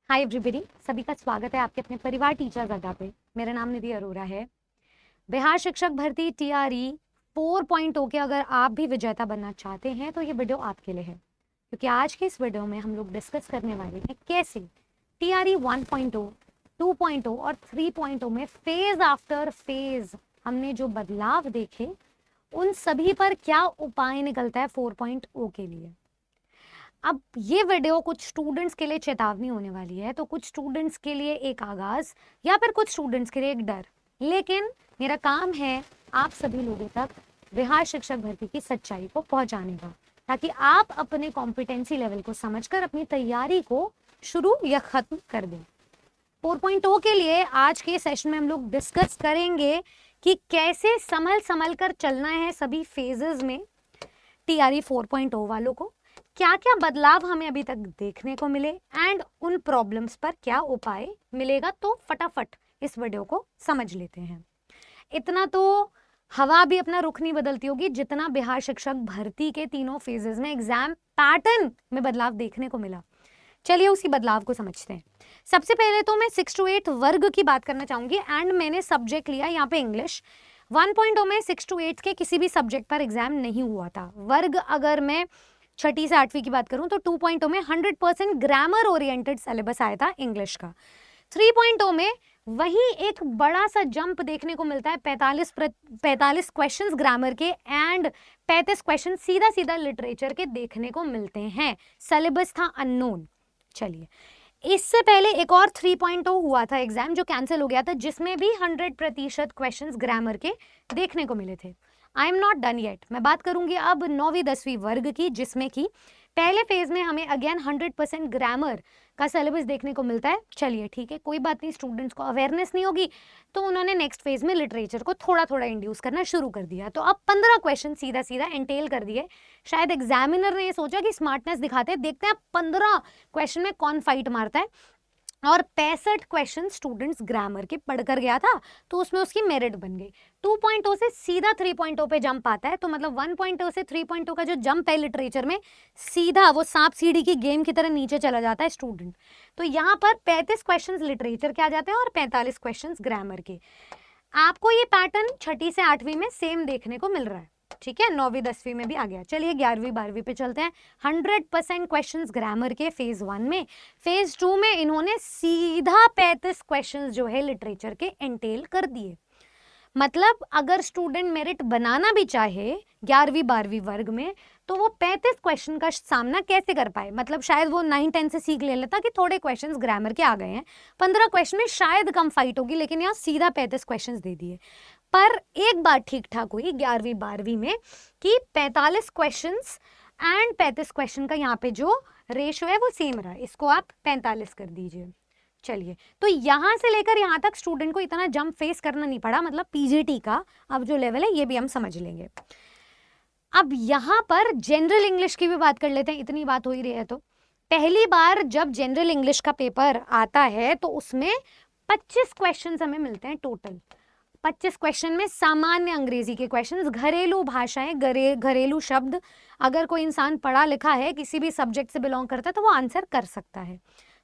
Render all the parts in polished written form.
Hi everybody, सभी का स्वागत है आपके अपने परिवार टीचर्स अड्डा पे। मेरा नाम निधि अरोरा है। बिहार शिक्षक भर्ती टीआरई 4.0 के अगर आप भी विजेता बनना चाहते हैं तो ये वीडियो आपके लिए है, क्योंकि आज के इस वीडियो में हम लोग डिस्कस करने वाले हैं कैसे टीआरई 1.0, 2.0 और 3.0 में फेज आफ्टर फेज हमने जो बदलाव देखे उन सभी पर क्या उपाय निकलता है 4.0 के लिए। अब ये वीडियो कुछ स्टूडेंट्स के लिए चेतावनी होने वाली है, तो कुछ स्टूडेंट्स के लिए एक आगाज या फिर कुछ स्टूडेंट्स के लिए एक डर, लेकिन मेरा काम है आप सभी लोगों तक बिहार शिक्षक भर्ती की सच्चाई को पहुंचाने का, ताकि आप अपने कॉम्पिटेंसी लेवल को समझकर अपनी तैयारी को शुरू या खत्म कर दें। 4.0 के लिए आज के सेशन में हम लोग डिस्कस करेंगे कि कैसे संभल कर चलना है सभी फेजेस में टीआरई 4.0 वालों को, क्या क्या बदलाव हमें अभी तक देखने को मिले एंड उन प्रॉब्लम्स पर क्या उपाय मिलेगा। तो फटाफट इस वीडियो को समझ लेते हैं। इतना तो हवा भी अपना रुख नहीं बदलती होगी जितना बिहार शिक्षक भर्ती के तीनों फेजेस में एग्जाम पैटर्न में बदलाव देखने को मिला। चलिए उसी बदलाव को समझते हैं। सबसे पहले तो मैं 6 to 8 वर्ग की बात करना चाहूंगी एंड मैंने सब्जेक्ट लिया यहाँ पे इंग्लिश। 1.0 में 6 to 8 के किसी भी सब्जेक्ट पर एग्जाम नहीं हुआ था। वर्ग अगर मैं 6ठी से 8वीं की बात करूं तो 2.0 में 100% ग्रामर ओरिएंटेड सिलेबस आया था इंग्लिश का। 3.0 में वही एक बड़ा सा जंप देखने को मिलता है, 45 क्वेश्चंस ग्रामर के एंड 35 क्वेश्चन सीधा सीधा लिटरेचर के देखने को मिलते हैं। सिलेबस था अननोन। चलिए, इससे पहले एक और 3.0 हुआ था एग्जाम जो कैंसिल हो गया था, जिसमें भी 100% क्वेश्चंस ग्रामर के देखने को मिले थे। I am not done yet. मैं बात करूंगी अब 9वीं 10वीं वर्ग की, जिसमें कि पहले फेज में हमें अगेन 100% ग्रामर का सिलेबस देखने को मिलता है। चलिए ठीक है, कोई बात नहीं, स्टूडेंट्स को अवेयरनेस नहीं होगी तो उन्होंने नेक्स्ट फेज में लिटरेचर को थोड़ा थोड़ा इंड्यूस करना शुरू कर दिया। तो अब 15 क्वेश्चन सीधा सीधा एंटेल कर दिए। शायद एग्जामिनर ने ये सोचा कि स्मार्टनेस दिखाते हैं, देखते हैं 15 क्वेश्चन में कौन फाइट मारता है। और 65 क्वेश्चन स्टूडेंट्स ग्रामर के पढ़कर गया था, तो उसमें उसकी मेरिट बन गई। 2.0 से सीधा 3.0 पे जंप आता है, तो मतलब 1.0 से 3.0 का जो जंप है लिटरेचर में, सीधा वो सांप सीढ़ी की गेम की तरह नीचे चला जाता है स्टूडेंट। तो यहाँ पर 35 क्वेश्चंस लिटरेचर के आ जाते हैं और 45 क्वेश्चंस ग्रामर के। आपको ये पैटर्न 6ठी से 8वीं में सेम देखने को मिल रहा है, ठीक है। 9वीं 10वीं में भी आ गया। चलिए 11वीं 12वीं पे चलते हैं। 100% क्वेश्चंस ग्रामर के फेज 1 में। फेज 2 में इन्होंने सीधा 35 क्वेश्चंस जो है लिटरेचर के एंटेल कर दिए। मतलब अगर स्टूडेंट मेरिट बनाना भी चाहे 11वीं 12वीं वर्ग में, तो वो 35 क्वेश्चन का सामना कैसे कर पाए। मतलब शायद वो 9-10 से सीख ले लेता कि थोड़े क्वेश्चंस ग्रामर के आ गए हैं, 15 क्वेश्चन में शायद कम फाइट होगी, लेकिन यहाँ सीधा 35 क्वेश्चंस दे दिए। पर एक बात ठीक ठाक हुई 11वीं 12वीं में कि 45 क्वेश्चंस एंड 35 क्वेश्चन का यहाँ पे जो रेशो है वो सेम रहा। इसको आप 45 कर दीजिए। चलिए, तो यहाँ से लेकर यहाँ तक स्टूडेंट को इतना जंप फेस करना नहीं पड़ा। मतलब पीजीटी का अब जो लेवल है ये भी हम समझ लेंगे। अब यहाँ पर जनरल इंग्लिश की भी बात कर लेते हैं, इतनी बात हो ही रही है। तो पहली बार जब जनरल इंग्लिश का पेपर आता है तो उसमें 25 क्वेश्चन हमें मिलते हैं टोटल। 25 क्वेश्चन में सामान्य अंग्रेजी के क्वेश्चंस, घरेलू भाषाएं, घरेलू शब्द, अगर कोई इंसान पढ़ा लिखा है, किसी भी सब्जेक्ट से बिलोंग करता है तो वो आंसर कर सकता है।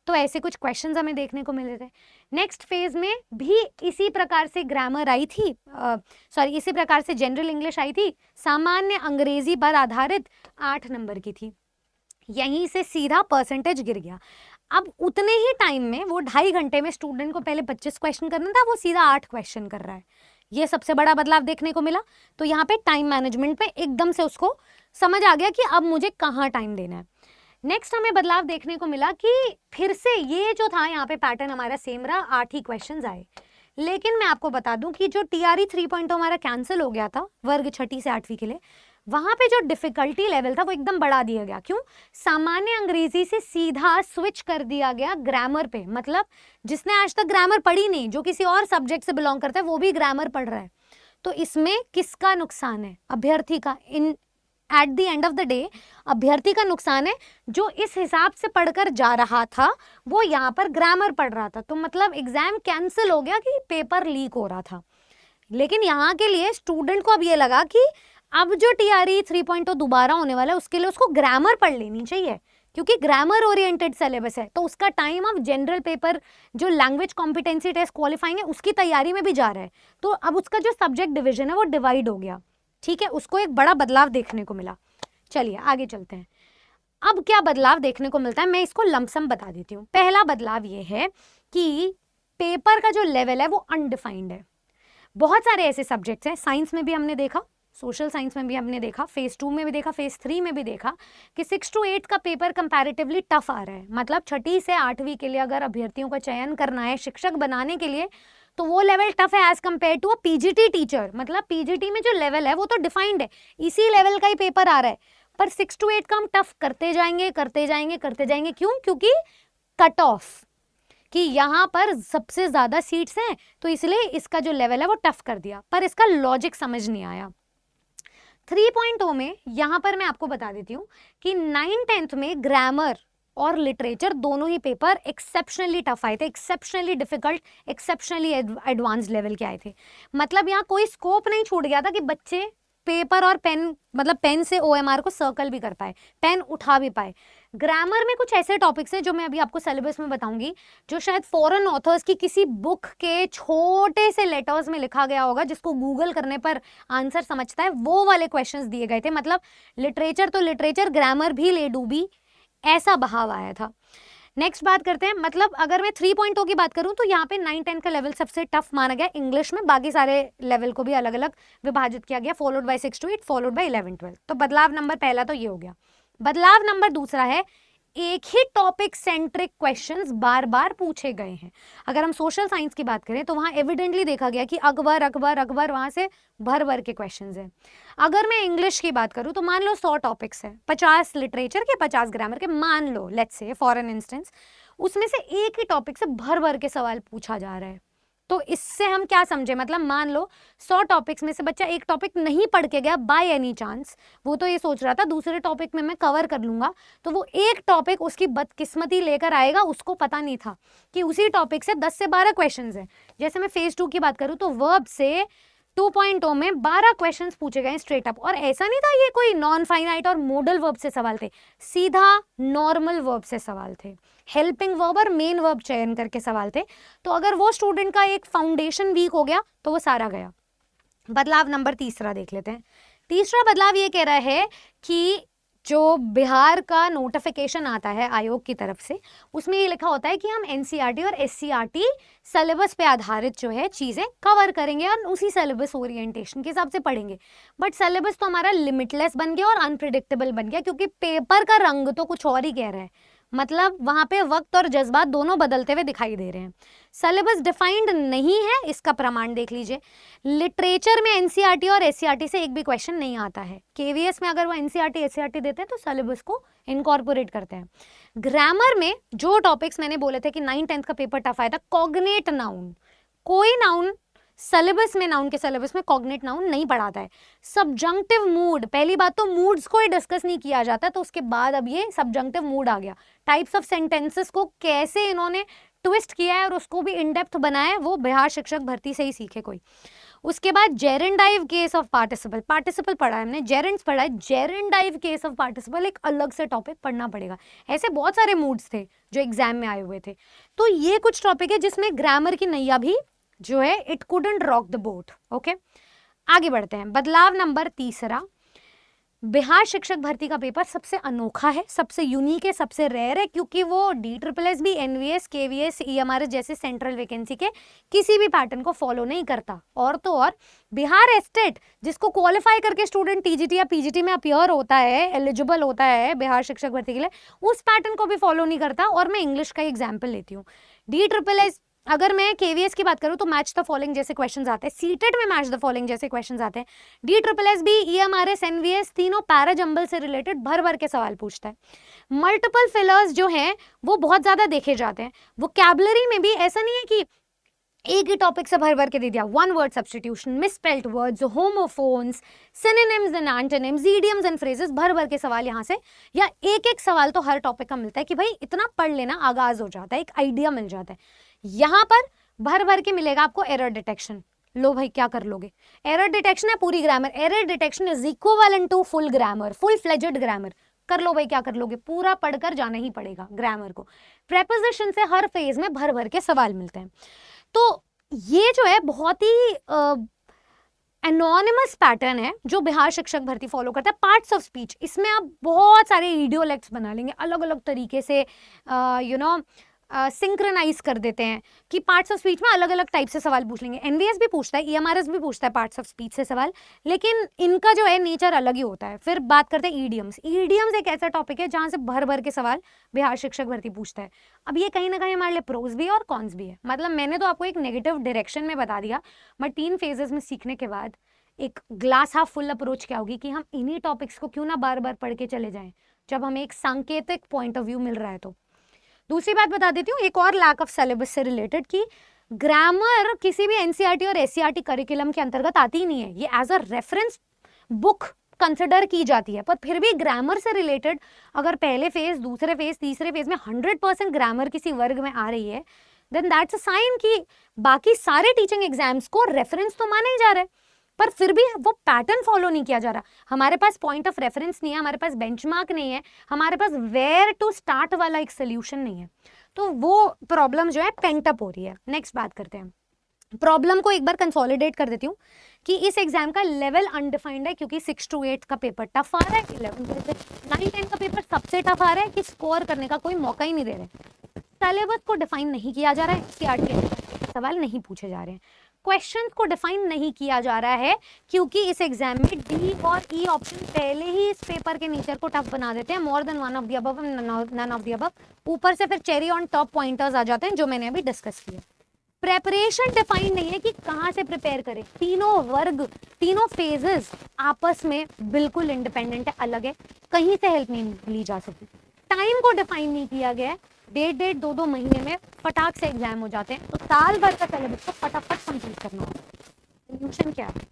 तो ऐसे कुछ क्वेश्चंस हमें देखने को मिले थे। नेक्स्ट फेज में भी इसी प्रकार से ग्रामर आई थी, इसी प्रकार से जनरल इंग्लिश आई थी, सामान्य अंग्रेजी पर आधारित 8 नंबर की थी। यहीं से सीधा परसेंटेज गिर गया। अब उतने ही टाइम में, वो 2.5 घंटे में स्टूडेंट को पहले 25 क्वेश्चन करना था, वो सीधा 8 क्वेश्चन कर रहा है। ये सबसे बड़ा बदलाव देखने को मिला। तो यहाँ पे टाइम मैनेजमेंट पे एकदम से उसको समझ आ गया कि अब मुझे कहाँ टाइम देना है। नेक्स्ट हमें बदलाव देखने को मिला कि फिर से ये जो था यहाँ पे पैटर्न हमारा सेम रहा, 8 ही क्वेश्चन आए। लेकिन मैं आपको बता दूं कि जो टीआरई 3.0 हमारा कैंसिल हो गया था वर्ग 6ठी से 8वीं के लिए, वहां पे जो डिफिकल्टी लेवल था वो एकदम बढ़ा दिया गया। क्यों? सामान्य अंग्रेजी से सीधा स्विच कर दिया गया ग्रामर पे। मतलब जिसने आज तक ग्रामर पढ़ी नहीं, जो किसी और सब्जेक्ट से बिलोंग करता है, वो भी ग्रामर पढ़ रहा है। तो इसमें किसका नुकसान है? अभ्यर्थी का। In at the end of the day अभ्यर्थी का नुकसान है, जो इस हिसाब से पढ़कर जा रहा था वो यहाँ पर ग्रामर पढ़ रहा था। तो मतलब एग्जाम कैंसिल हो गया कि पेपर लीक हो रहा था। लेकिन यहाँ के लिए स्टूडेंट को अब ये लगा कि अब जो टीआरई 3.0 दोबारा होने वाला है उसके लिए उसको ग्रामर पढ़ लेनी चाहिए, क्योंकि ग्रामर ओरिएंटेड सिलेबस है, तो उसका टाइम अब जनरल पेपर जो लैंग्वेज कॉम्पिटेंसी टेस्ट क्वालिफाइंग है उसकी तैयारी में भी जा रहा है, तो अब उसका जो सब्जेक्ट डिवीजन है वो डिवाइड हो गया, ठीक है, उसको एक बड़ा बदलाव देखने को मिला। चलिए आगे चलते हैं। अब क्या बदलाव देखने को मिलता है, मैं इसको लमसम बता देती हूँ। पहला बदलाव ये है कि पेपर का जो लेवल है वो अनडिफाइंड है। बहुत सारे ऐसे सब्जेक्ट्स हैं, साइंस में भी हमने देखा, सोशल साइंस में भी हमने देखा, फेज 2 में भी देखा, फेज 3 में भी देखा कि 6 to 8 का पेपर कंपैरेटिवली टफ आ रहा है। मतलब 6ठी से 8वीं के लिए अगर अभ्यर्थियों का चयन करना है शिक्षक बनाने के लिए, तो वो लेवल टफ है as compared to a PGT teacher. मतलब पीजीटी में जो लेवल है वो तो डिफाइंड है, इसी लेवल का ही पेपर आ रहा है, पर 6 to 8 का हम टफ करते जाएंगे करते जाएंगे करते जाएंगे। क्यों? क्योंकि कट ऑफ कि यहाँ पर सबसे ज्यादा सीट्स हैं, तो इसलिए इसका जो लेवल है वो टफ कर दिया, पर इसका लॉजिक समझ नहीं आया। 3.0 में यहाँ पर मैं आपको बता देती हूँ कि 9th-10th में ग्रामर और लिटरेचर दोनों ही पेपर एक्सेप्शनली टफ आए थे, exceptionally difficult, exceptionally advance level के आए थे। मतलब यहाँ कोई स्कोप नहीं छूट गया था कि बच्चे पेपर और पेन, मतलब पेन से ओएमआर को सर्कल भी कर पाए, पेन उठा भी पाए। ग्रामर में कुछ ऐसे टॉपिक्स हैं जो मैं अभी आपको सिलेबस में बताऊंगी, जो शायद फॉरेन ऑथर्स की किसी बुक के छोटे से लेटर्स में लिखा गया होगा, जिसको गूगल करने पर आंसर समझता है, वो वाले क्वेश्चंस दिए गए थे। मतलब लिटरेचर तो लिटरेचर, ग्रामर भी ले डूबी, ऐसा बहाव आया था। नेक्स्ट बात करते हैं, मतलब अगर मैं 3.0 की बात करूं तो यहाँ पे 9-10 का लेवल सबसे टफ माना गया इंग्लिश में, बाकी सारे लेवल को भी अलग अलग विभाजित किया गया, followed by 6 to 8, followed by 11-12। तो बदलाव नंबर पहला तो ये हो गया। बदलाव नंबर दूसरा है, एक ही टॉपिक सेंट्रिक क्वेश्चंस बार बार पूछे गए हैं। अगर हम सोशल साइंस की बात करें तो वहां एविडेंटली देखा गया कि अकबर अकबर अकबर, वहां से भर भर के क्वेश्चंस हैं। अगर मैं इंग्लिश की बात करूं तो मान लो 100 टॉपिक्स हैं, 50 लिटरेचर के, 50 ग्रामर के, मान लो, let's say for an instance, उसमें से एक ही टॉपिक से भर भर के सवाल पूछा जा रहा है। तो इससे हम क्या समझे, मतलब मान लो 100 टॉपिक्स में से बच्चा एक टॉपिक नहीं पढ़ के गया बाय एनी चांस, वो तो ये सोच रहा था दूसरे टॉपिक में मैं कवर कर लूंगा, तो वो एक टॉपिक उसकी बदकिस्मती लेकर आएगा, उसको पता नहीं था कि उसी टॉपिक से 10 से 12 क्वेश्चंस हैं। जैसे मैं फेज 2 की बात करूं तो वर्ब से 2.0 में 12 क्वेश्चंस पूछे गए स्ट्रेट अप, और ऐसा नहीं था ये कोई नॉन फाइनाइट और मोडल वर्ब से सवाल थे, सीधा नॉर्मल वर्ब से सवाल थे, हेल्पिंग वर्ब और मेन वर्ब चयन करके सवाल थे। तो अगर वो स्टूडेंट का एक फाउंडेशन वीक हो गया तो वो सारा गया। बदलाव नंबर तीसरा देख लेते हैं। तीसरा बदलाव ये कह रहा है कि जो बिहार का नोटिफिकेशन आता है आयोग की तरफ से, उसमें ये लिखा होता है कि हम एनसीईआरटी और एससीईआरटी सिलेबस पे आधारित जो है चीज़ें कवर करेंगे और उसी सिलेबस ओरिएंटेशन के हिसाब से पढ़ेंगे। बट सिलेबस तो हमारा लिमिटलेस बन गया और अनप्रिडिक्टेबल बन गया, क्योंकि पेपर का रंग तो कुछ और ही कह रहा है। मतलब वहाँ पे वक्त और जज्बात दोनों बदलते हुए दिखाई दे रहे हैं। सिलेबस डिफाइंड नहीं है, इसका प्रमाण देख लीजिए। लिटरेचर में एनसीईआरटी और एससीईआरटी से एक भी क्वेश्चन नहीं आता है। केवीएस में अगर वो एनसीईआरटी एससीईआरटी देते हैं तो सिलेबस को इनकॉर्पोरेट करते हैं। ग्रामर में जो टॉपिक्स मैंने बोले थे कि 9-10 का पेपर टफ आया था, कॉग्नेट नाउन, कोई नाउन सिलेबस में, नाउन के सिलेबस में कॉग्नेट नाउन नहीं पढ़ाता है। सब्जंक्टिव मूड, पहली बात तो मूड्स को ही डिस्कस नहीं किया जाता, तो उसके बाद अब ये सब्जंक्टिव मूड आ गया। टाइप्स ऑफ सेंटेंसेस को कैसे इन्होंने ट्विस्ट किया है और उसको भी इन डेप्थ बनाया है, वो बिहार शिक्षक भर्ती से ही सीखे कोई। उसके बाद जेरेंडाइव केस ऑफ पार्टिसिपल, पार्टिसिपल पढ़ा है हमने, जेरेंड्स पढ़ा है, जेरेंडाइव केस ऑफ पार्टिसिपल एक अलग से टॉपिक पढ़ना पड़ेगा। ऐसे बहुत सारे मूड्स थे जो एग्जाम में आए हुए थे। तो ये कुछ टॉपिक है जिसमें ग्रामर की नैया भी जो है it couldn't rock the boat. Okay, आगे बढ़ते हैं। बदलाव नंबर तीसरा, बिहार शिक्षक भर्ती का पेपर सबसे अनोखा है, सबसे यूनिक है, सबसे रेयर है, क्योंकि वो DSSS भी, एनवीएस, केवीएस, EMRS जैसे सेंट्रल वैकेंसी के किसी भी पैटर्न को फॉलो नहीं करता। और तो और बिहार एस्टेट, जिसको क्वालिफाई करके स्टूडेंट टीजीटी या पीजीटी में अपीयर होता है, एलिजिबल होता है बिहार शिक्षक भर्ती के लिए, उस पैटर्न को भी फॉलो नहीं करता। और मैं इंग्लिश का एग्जाम्पल लेती हूँ। DSSS, अगर मैं केवीएस की बात करूं तो मैच द फॉलोइंग जैसे क्वेश्चंस आते हैं, सीटेट में मैच द फॉलोइंग जैसे क्वेश्चंस आते हैं। DSSS भी, EMRS, एनवीएस तीनों पैरा जंबल से रिलेटेड भर भर के सवाल पूछता है। मल्टीपल फिलर्स जो हैं वो बहुत ज्यादा देखे जाते हैं। वोकैबुलरी में भी ऐसा नहीं है कि एक ही टॉपिक से भर भर के दे दिया, one word substitution, misspelled words, homophones, synonyms and antonyms, idioms and phrases, भर भर के सवाल यहाँ से, या एक एक सवाल तो हर टॉपिक का मिलता है कि भाई इतना पढ़ लेना, आगाज हो जाता है, एक आइडिया मिल जाता है। यहाँ पर भर भर के मिलेगा आपको एरर डिटेक्शन। लो भाई क्या कर लोगे, एरर डिटेक्शन है पूरी grammar, error detection is equivalent to full grammar, full fledged grammar. कर लो भाई, क्या कर लोगे, पूरा पढ़कर जाना ही पड़ेगा ग्रामर को। प्रेपोजिशन से हर फेज में भर भर के सवाल मिलते हैं। तो ये जो है बहुत ही एनोनिमस पैटर्न है जो बिहार शिक्षक भर्ती फॉलो करता है। पार्ट्स ऑफ स्पीच, इसमें आप बहुत सारे इडियोलेक्ट्स बना लेंगे, अलग अलग तरीके से सिंक्रोनाइज कर देते हैं कि पार्ट्स ऑफ स्पीच में अलग अलग टाइप से सवाल पूछ लेंगे। एनवीएस भी पूछता है, ईएमआरएस भी पूछता है पार्ट्स ऑफ स्पीच से सवाल, लेकिन इनका जो है नेचर अलग ही होता है। फिर बात करते हैं ईडियम्स। ईडियम्स एक ऐसा टॉपिक है जहां से भर भर के सवाल बिहार शिक्षक भर्ती पूछता है। अब ये कहीं ना कहीं हमारे लिए प्रोज भी है और कॉन्स भी है। मतलब मैंने तो आपको एक नेगेटिव डायरेक्शन में बता दिया, बट 3 फेजेस में सीखने के बाद एक ग्लास हाफ फुल अप्रोच क्या होगी कि हम इन्हीं टॉपिक्स को क्यों ना बार बार पढ़ के चले जाएं जब हमें एक सांकेतिक पॉइंट ऑफ व्यू मिल रहा है। तो दूसरी बात बता देती हूँ, एक और लैक ऑफ सिलेबस से रिलेटेड, कि ग्रामर किसी भी एनसीईआरटी और एससीईआरटी करिकुलम के अंतर्गत आती ही नहीं है। ये as a reference book consider की जाती है, पर फिर भी ग्रामर से रिलेटेड अगर पहले फेज, दूसरे फेज, तीसरे फेज में 100% ग्रामर किसी वर्ग में आ रही है, देन दैट्स अ साइन कि बाकी सारे टीचिंग एग्जाम्स को रेफरेंस तो माना ही जा रहा है, पर फिर भी वो पैटर्न फॉलो नहीं किया जा रहा। हमारे पास पॉइंट ऑफ रेफरेंस नहीं है, हमारे पास बेंचमार्क नहीं है, हमारे पास वेयर टू स्टार्ट वाला एक सोल्यूशन नहीं है। तो वो प्रॉब्लम जो है पेंटअप हो रही है। नेक्स्ट बात करते हैं, प्रॉब्लम को एक बार कंसोलिडेट कर देती हूँ कि इस एग्जाम का लेवल अनडिफाइंड है, क्योंकि 6 to 8 का पेपर टफ आ रहा है, 11 से 9-10 का पेपर सबसे टफ आ रहा है कि स्कोर करने का कोई मौका ही नहीं दे रहे। सिलेबस को डिफाइन नहीं किया जा रहा है, सीआरटी सवाल नहीं पूछे जा रहे हैं, क्वेश्चन को डिफाइन नहीं किया जा रहा है, क्योंकि इस एग्जाम में डी और ई ऑप्शन पहले ही इस पेपर के नेचर को टफ बना देते हैं। More than one of the above, none of the above, ऊपर से फिर चेरी ऑन टॉप पॉइंटर्स आ जाते हैं जो मैंने अभी डिस्कस किया। प्रेपरेशन डिफाइन नहीं है कि कहाँ से प्रिपेयर करें। तीनों वर्ग, तीनों फेजेस आपस में बिल्कुल इंडिपेंडेंट है, अलग है, कहीं से हेल्प नहीं ली जा सकती। टाइम को डिफाइन नहीं किया गया है, 1.5 2 महीने में फटाक से एग्जाम हो जाते हैं। तो साल भर का सिलेबस को फटाफट कंप्लीट करना होगा। सोल्यूशन क्या है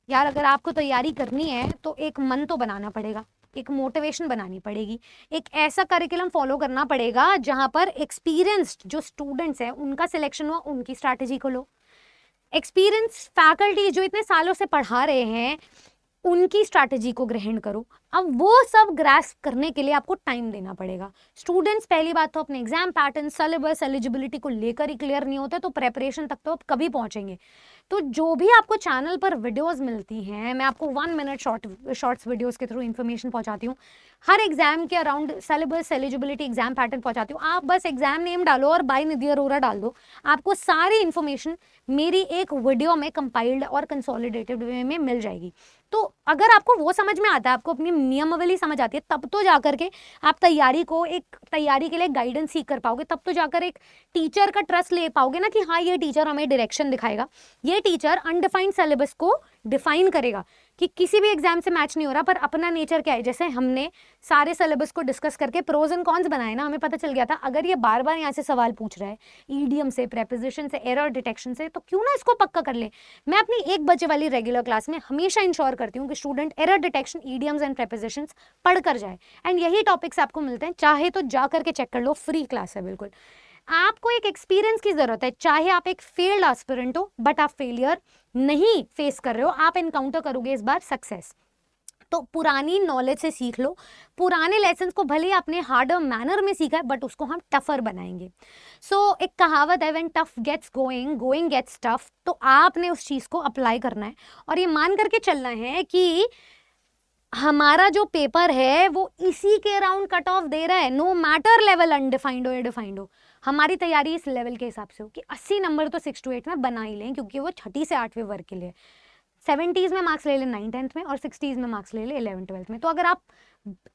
यार? अगर आपको तैयारी करनी है तो एक मन तो बनाना पड़ेगा, एक मोटिवेशन बनानी पड़ेगी, एक ऐसा करिकुलम फॉलो करना पड़ेगा जहां पर एक्सपीरियंस्ड जो स्टूडेंट्स हैं उनका सिलेक्शन हुआ, उनकी स्ट्रैटेजी को लो। एक्सपीरियंस फैकल्टी जो इतने सालों से पढ़ा रहे हैं उनकी स्ट्रैटेजी को ग्रहण करो। अब वो सब ग्रास्प करने के लिए आपको टाइम देना पड़ेगा। स्टूडेंट्स पहली बात तो अपने एग्जाम पैटर्न, सिलेबस, एलिजिबिलिटी को लेकर ही क्लियर नहीं होते तो प्रेपरेशन तक तो आप कभी पहुंचेंगे। तो जो भी आपको चैनल पर वीडियोस मिलती हैं, मैं आपको 1 मिनट शॉर्ट्स वीडियोस के थ्रू इन्फॉर्मेशन पहुंचाती हूँ, हर एग्जाम के around syllabus, eligibility, exam pattern पहुंचाती हूँ। आप बस एग्जाम नेम डालो और बाय निधि अरोरा डाल दो, आपको सारी इन्फॉर्मेशन मेरी एक वीडियो में कंपाइल्ड और कंसोलिडेटेड वे में मिल जाएगी। तो अगर आपको वो समझ में आता है, आपको अपनी नियमावली समझ आती है, तब तो जाकर के आप तैयारी के लिए गाइडेंस सीख कर पाओगे, तब तो जाकर एक टीचर का ट्रस्ट ले पाओगे ना कि हाँ ये टीचर हमें डायरेक्शन दिखाएगा, ये टीचर अनडिफाइंड सिलेबस को डिफाइन करेगा कि किसी भी एग्जाम से मैच नहीं हो रहा, पर अपना नेचर क्या है। जैसे हमने सारे सिलेबस को डिस्कस करके प्रोज एंड कॉन्स बनाए ना, हमें पता चल गया था अगर ये बार बार यहाँ से सवाल पूछ रहा है ईडीएम से, प्रेपोजिशन से, एरर डिटेक्शन से, तो क्यों ना इसको पक्का कर ले। मैं अपनी 1 बजे वाली रेगुलर क्लास में हमेशा इंश्योर करती हूँ कि student error detection, EDMs and prepositions पढ़ कर जाए, एंड यही टॉपिक्स आपको मिलते हैं। चाहे तो जा करके चेक कर लो, फ्री क्लास है बिल्कुल। आपको एक एक्सपीरियंस की जरूरत है, चाहे आप एक फेल्ड एस्पिरेंट हो, बट आप फेलियर नहीं फेस कर रहे हो, आप एनकाउंटर करोगे इस बार सक्सेस। तो पुरानी नॉलेज से सीख लो, पुराने लेसन्स को भले आपने हार्डर मैनर में सीखा है, बट उसको हम टफर बनाएंगे। सो एक कहावत है, when tough gets going, going gets tough. तो आपने उस चीज को अप्लाई करना है और ये मान करके चलना है कि हमारा जो पेपर है वो इसी के अराउंड कट ऑफ दे रहा है, नो मैटर लेवल अनडिफाइंड हो या डिफाइंड हो। हमारी तैयारी इस लेवल के हिसाब से हो कि 80 नंबर तो 6 to 8 में बना ही लें, क्योंकि वो 6ठी से 8वीं वर्ग के लिए। 70s में मार्क्स ले ले 9th-10th में, और 60s में मार्क्स ले ले 11th-12th में। तो अगर आप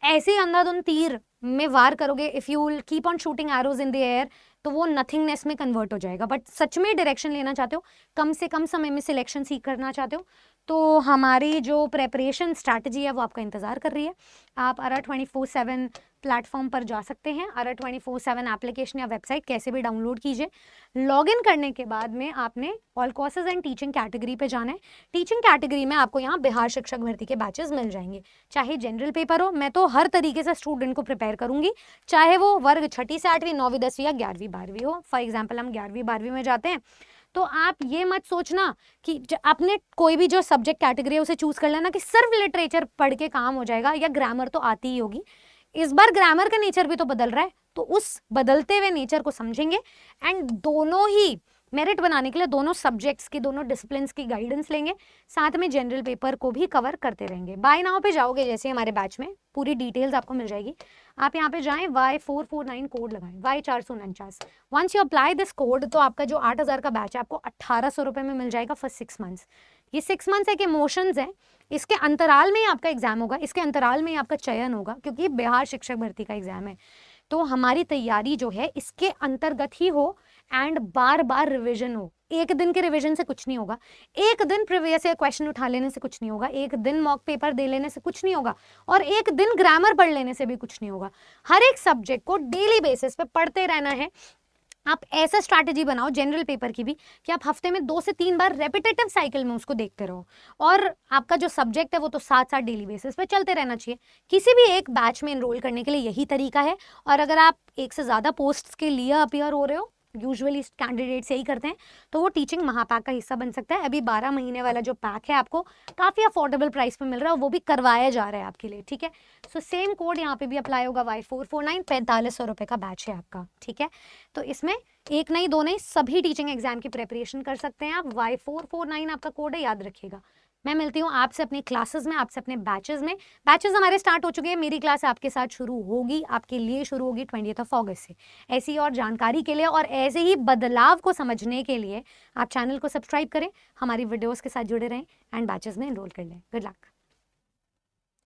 ऐसे अंधाधुंध तीर में वार करोगे, if you will keep on shooting arrows in the air, तो वो नथिंगनेस में कन्वर्ट हो जाएगा। बट सच में डायरेक्शन लेना चाहते हो, कम से कम समय में सिलेक्शन सीख करना चाहते हो, तो हमारी जो प्रेपरेशन स्ट्रैटेजी है वो आपका इंतजार कर रही है। आप ARA 24/7 प्लेटफॉर्म पर जा सकते हैं। ARA 24/7 एप्लीकेशन या वेबसाइट कैसे भी डाउनलोड कीजिए। लॉगिन करने के बाद में आपने all courses and teaching category पे जाना है। टीचिंग कैटेगरी में आपको यहाँ बिहार शिक्षक भर्ती के बैचेस मिल जाएंगे। चाहे जनरल पेपर हो, मैं तो हर तरीके से स्टूडेंट को प्रिपेयर करूंगी, चाहे वो वर्ग 6ठी से 8वीं, 9वीं, 10वीं या 11वीं 12वीं हो। फॉर एग्जाम्पल हम 11वीं 12वीं में जाते हैं, तो आप ये मत सोचना कि आपने कोई भी जो सब्जेक्ट कैटेगरी है उसे चूज कर लेना कि सिर्फ लिटरेचर पढ़ के काम हो जाएगा या ग्रामर तो आती ही होगी। इस बार ग्रामर का नेचर भी तो बदल रहा है, तो उस बदलते हुए नेचर को समझेंगे एंड दोनों ही मेरिट बनाने के लिए दोनों सब्जेक्ट्स की, दोनों डिसिप्लिन्स की गाइडेंस लेंगे, साथ में जनरल पेपर को भी कवर करते रहेंगे। बाय नाउ पे जाओगे जैसे हमारे बैच में, पूरी डिटेल्स आपको मिल जाएगी। आप यहाँ पे जाएं, Y449 कोड लगाएं, Y449। Once you apply this code तो आपका जो 8,000 का बैच है आपको 1,800 रुपये में मिल जाएगा फॉर 6 मंथ्स। ये 6 मंथ्स एक इमोशंस है, इसके अंतराल में ही आपका एग्जाम होगा, इसके अंतराल में ही आपका चयन होगा, क्योंकि बिहार शिक्षक भर्ती का एग्जाम है। तो हमारी तैयारी जो है इसके अंतर्गत ही हो एंड बार बार रिवीजन हो। एक दिन के रिवीजन से कुछ नहीं होगा, एक दिन प्रीवियस ईयर क्वेश्चन उठा लेने से कुछ नहीं होगा, एक दिन मॉक पेपर दे लेने से कुछ नहीं होगा, और एक दिन ग्रामर पढ़ लेने से भी कुछ नहीं होगा। हर एक सब्जेक्ट को डेली बेसिस पे पढ़ते रहना है। आप ऐसा स्ट्रैटेजी बनाओ जनरल पेपर की भी कि आप हफ्ते में 2 से 3 बार रेपिटेटिव साइकिल में उसको देखते रहो, और आपका जो सब्जेक्ट है वो तो साथ साथ डेली बेसिस पे चलते रहना चाहिए। किसी भी एक बैच में एनरोल करने के लिए यही तरीका है। और अगर आप एक से ज़्यादा पोस्ट्स के लिए अपीयर हो रहे हो, यूजुअली कैंडिडेट्स यही करते हैं, तो वो टीचिंग महापैक का हिस्सा बन सकता है। अभी 12 महीने वाला जो पैक है आपको काफ़ी अफोर्डेबल प्राइस पे मिल रहा है, वो भी करवाया जा रहा है आपके लिए, ठीक है। सो सेम कोड यहाँ पे भी अप्लाई होगा, Y449, 4500 रुपये का बैच है आपका, ठीक है। तो इसमें एक नहीं दो नहीं सभी टीचिंग एग्जाम की प्रिपरेशन कर सकते हैं आप। Y449 आपका कोड है, याद रखिएगा। मैं मिलती हूँ आपसे अपनी क्लासेस में, आपसे अपने बैचेस में। बैचेस हमारे स्टार्ट हो चुके हैं, मेरी क्लास आपके साथ शुरू होगी, आपके लिए शुरू होगी 20 अगस्त से। ऐसी और जानकारी के लिए और ऐसे ही बदलाव को समझने के लिए आप चैनल को सब्सक्राइब करें, हमारी वीडियोस के साथ जुड़े रहें एंड बैचेस में एनरोल कर लें। Good luck.